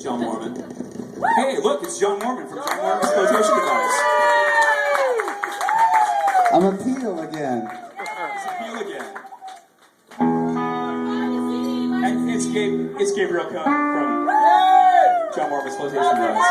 John Mormon. Hey, look, it's John Mormon from John Mormon's Flotation Device. I'm a peel again. It's a peel again. And it's Gabriel Cohn from John Mormon's Flotation Device.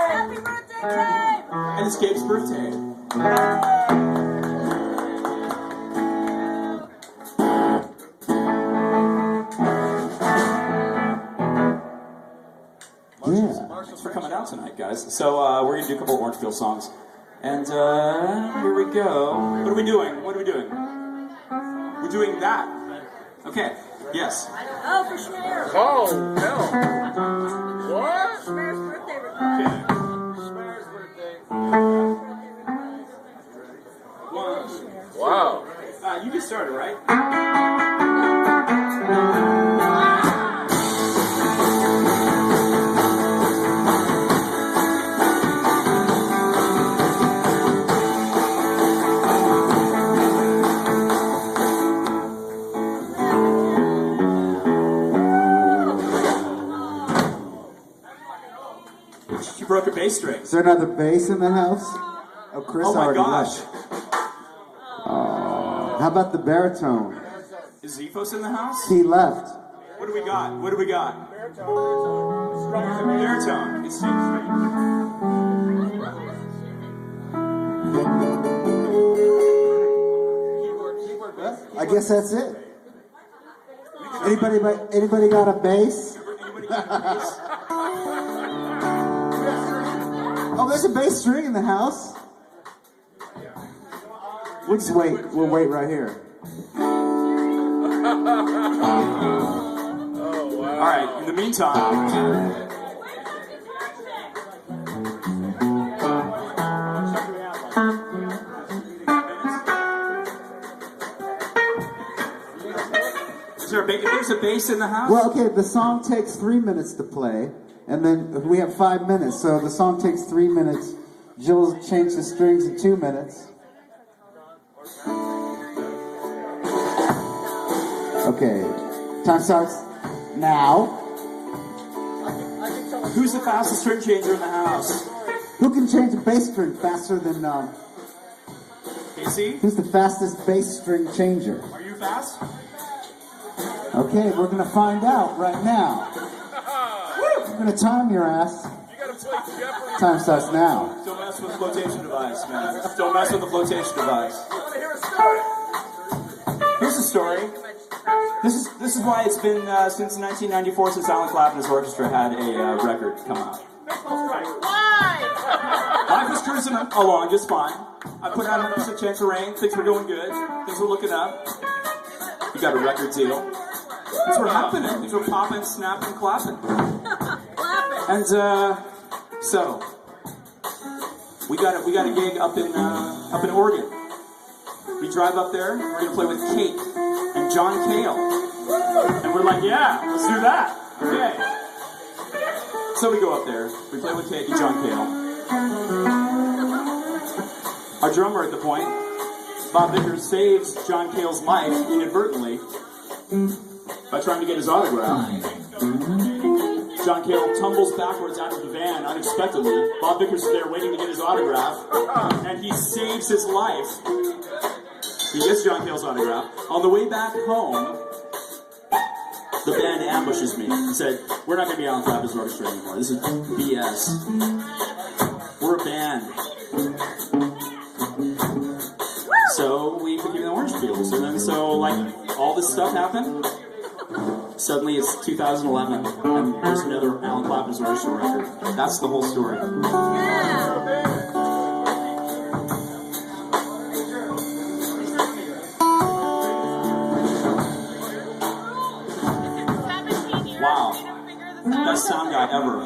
Happy birthday, Gabe! And it's Gabe's birthday. Thanks for coming out tonight, guys. So we're gonna do a couple of Orange Peel songs, and here we go. What are we doing? What are we doing? We're doing that. Okay. Yes. Oh, for Schmear. Oh, no. What? Schmear's birthday request. Okay. Schmear's birthday. One. Wow. You can start it, right? You broke a bass string. Is there another bass in the house? Oh, Chris Oh my already gosh. left. Oh, how about the baritone? Is Zephos in the house? He left. What do we got? What do we got? Baritone. It's I guess that's it. Anybody got a bass? Oh, there's a bass string in the house. We'll just wait. We'll wait right here. All right. In the meantime, there's a bass in the house. Well, okay, the song takes 3 minutes to play, and then we have 5 minutes, so the song takes 3 minutes. Jill changed the strings in 2 minutes. Okay, time starts now. Who's the fastest string changer in the house? Who can change a bass string faster than, Casey? who's the fastest bass string changer? Are you fast? Okay, we're gonna find out right now. We're gonna time your ass. You gotta play Jeopardy. Time starts now. Don't mess with the flotation device, man. Don't mess with the flotation device. I wanna hear a story. Here's the story. This is why it's been since 1994 since Alan Clapp and his orchestra had a record come out. Why? Life was cruising along just fine. I put out 100% chance of rain. Things were going good. Things were looking up. We got a record deal. Things were happening. Things were popping, snapping, clapping. And so we got a gig up in Oregon. We drive up there. We're gonna play with Kate and John Cale. And we're like, yeah, let's do that. Okay. So we go up there. We play with Kate and John Cale. Our drummer at the point, Bob Vickers, saves John Cale's life inadvertently by trying to get his autograph. John Cale tumbles backwards out of the van unexpectedly. Bob Vickers is there waiting to get his autograph, and he saves his life. He gets John Cale's autograph. On the way back home, the band ambushes me and said, "We're not going to be Alan Clapper's orchestra anymore. This is BS. We're a band." So we became the Orange Peels, and then all this stuff happened. Suddenly it's 2011, and there's another Alan Clapper's orchestra record. That's the whole story. Wow, best sound guy ever.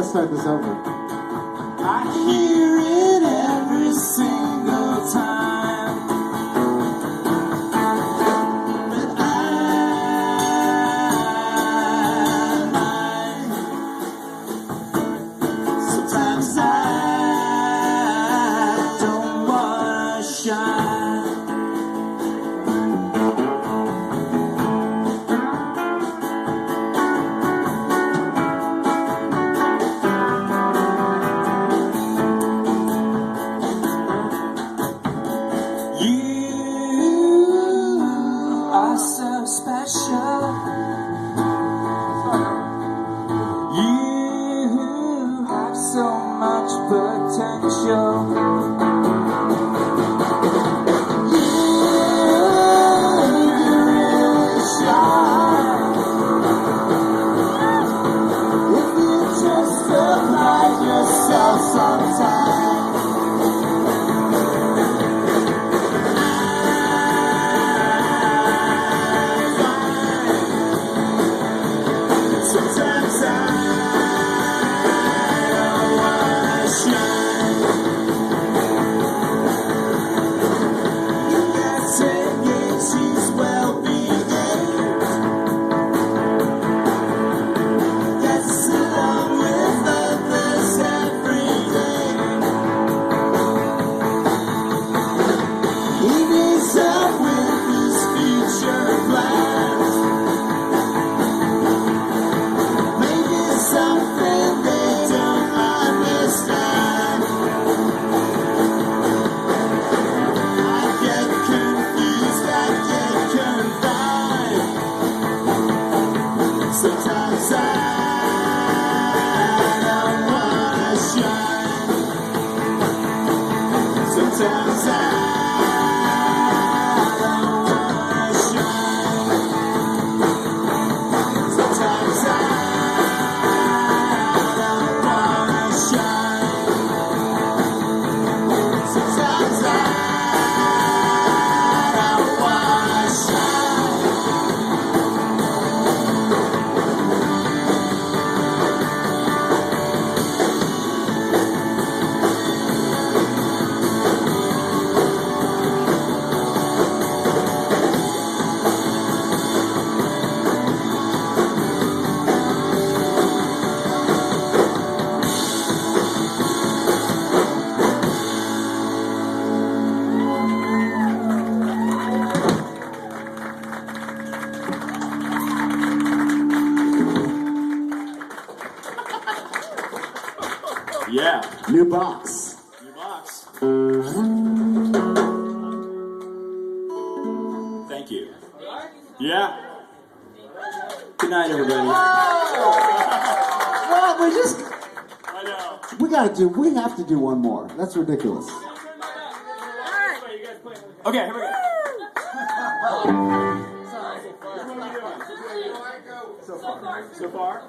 start this over. I hear it every single time. But sometimes I don't wanna shine. You are so special. You have so much potential. You really shine. If you just apply yourself sometime. Sometimes I don't wanna shine. You got tendencies, well behaved. Gets along with others every day. He needs up with his future plans. Maybe something they don't understand. I get confused, I get confined. Sometimes I don't wanna shine. Sometimes I don't wanna shine. Sometimes I don't wanna shine. Sometimes I don't wanna shine. Yeah, New box. new box. Thank you. Yeah. Good night, everybody. Well, we just I know. we have to do one more. That's ridiculous. Okay, here we go. So far?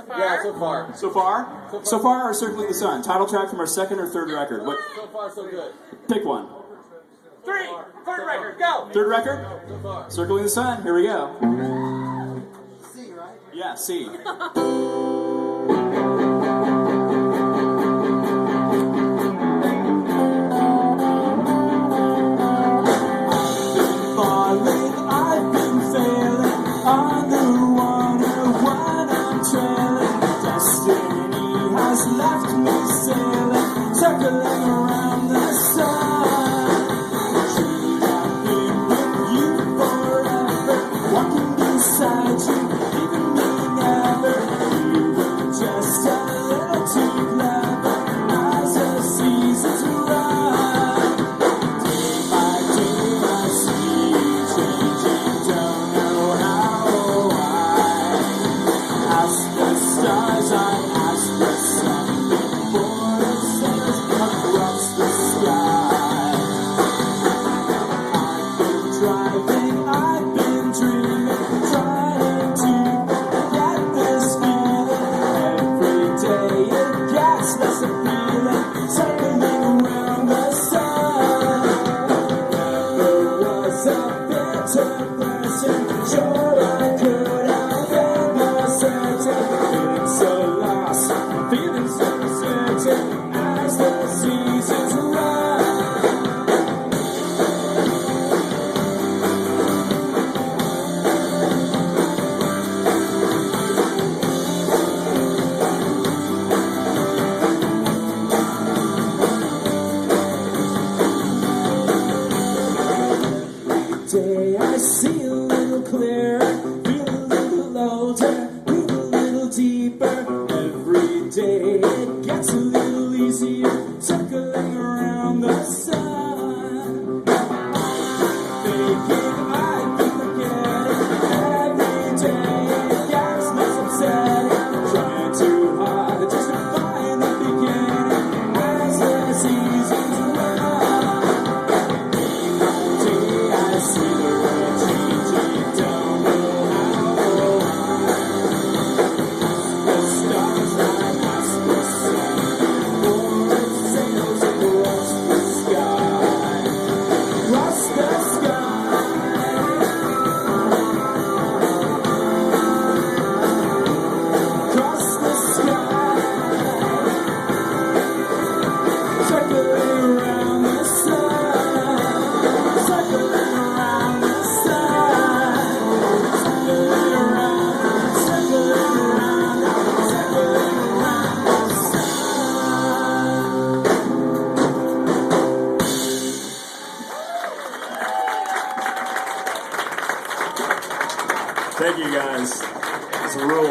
Yeah, so far. So far? So far or Circling the Sun? Title track from our second or third record? What? So far, so good. Pick one. Third record, go! Third record? So far. Circling the Sun. Here we go. C, right? Yeah, C. Falling, I've been failing on the water when I'm trailing. Destiny has left me sailing, circling around the sun. Should have been with you forever, walking beside you, leaving me never. You were just a little too clever as the seasons run. Day by day, I see you changing, don't know how or why. Ask the stars, I ask the sun, before it sails across the sky. I've been driving, I've been dreaming, trying to get this feeling. Every day it gets less appealing, circling around the sun. Never was a bitter person, sure I could have been more certain. Feeling so lost, feeling see a little clearer, feel a little older, breathe a little deeper. Every day it gets a little easier, circling around the sun. Thinking I can forget it every day. It gets less upsetting, trying too hard just to find the beginning as the seasons run. I see the world changing, don't know how. The stars light past the sun, forest sails across the sky, across the sky. Across the sky, circling around the sun, circling around the sun, circling around, circling around, circling around the sun. Thank you guys. It's a rule.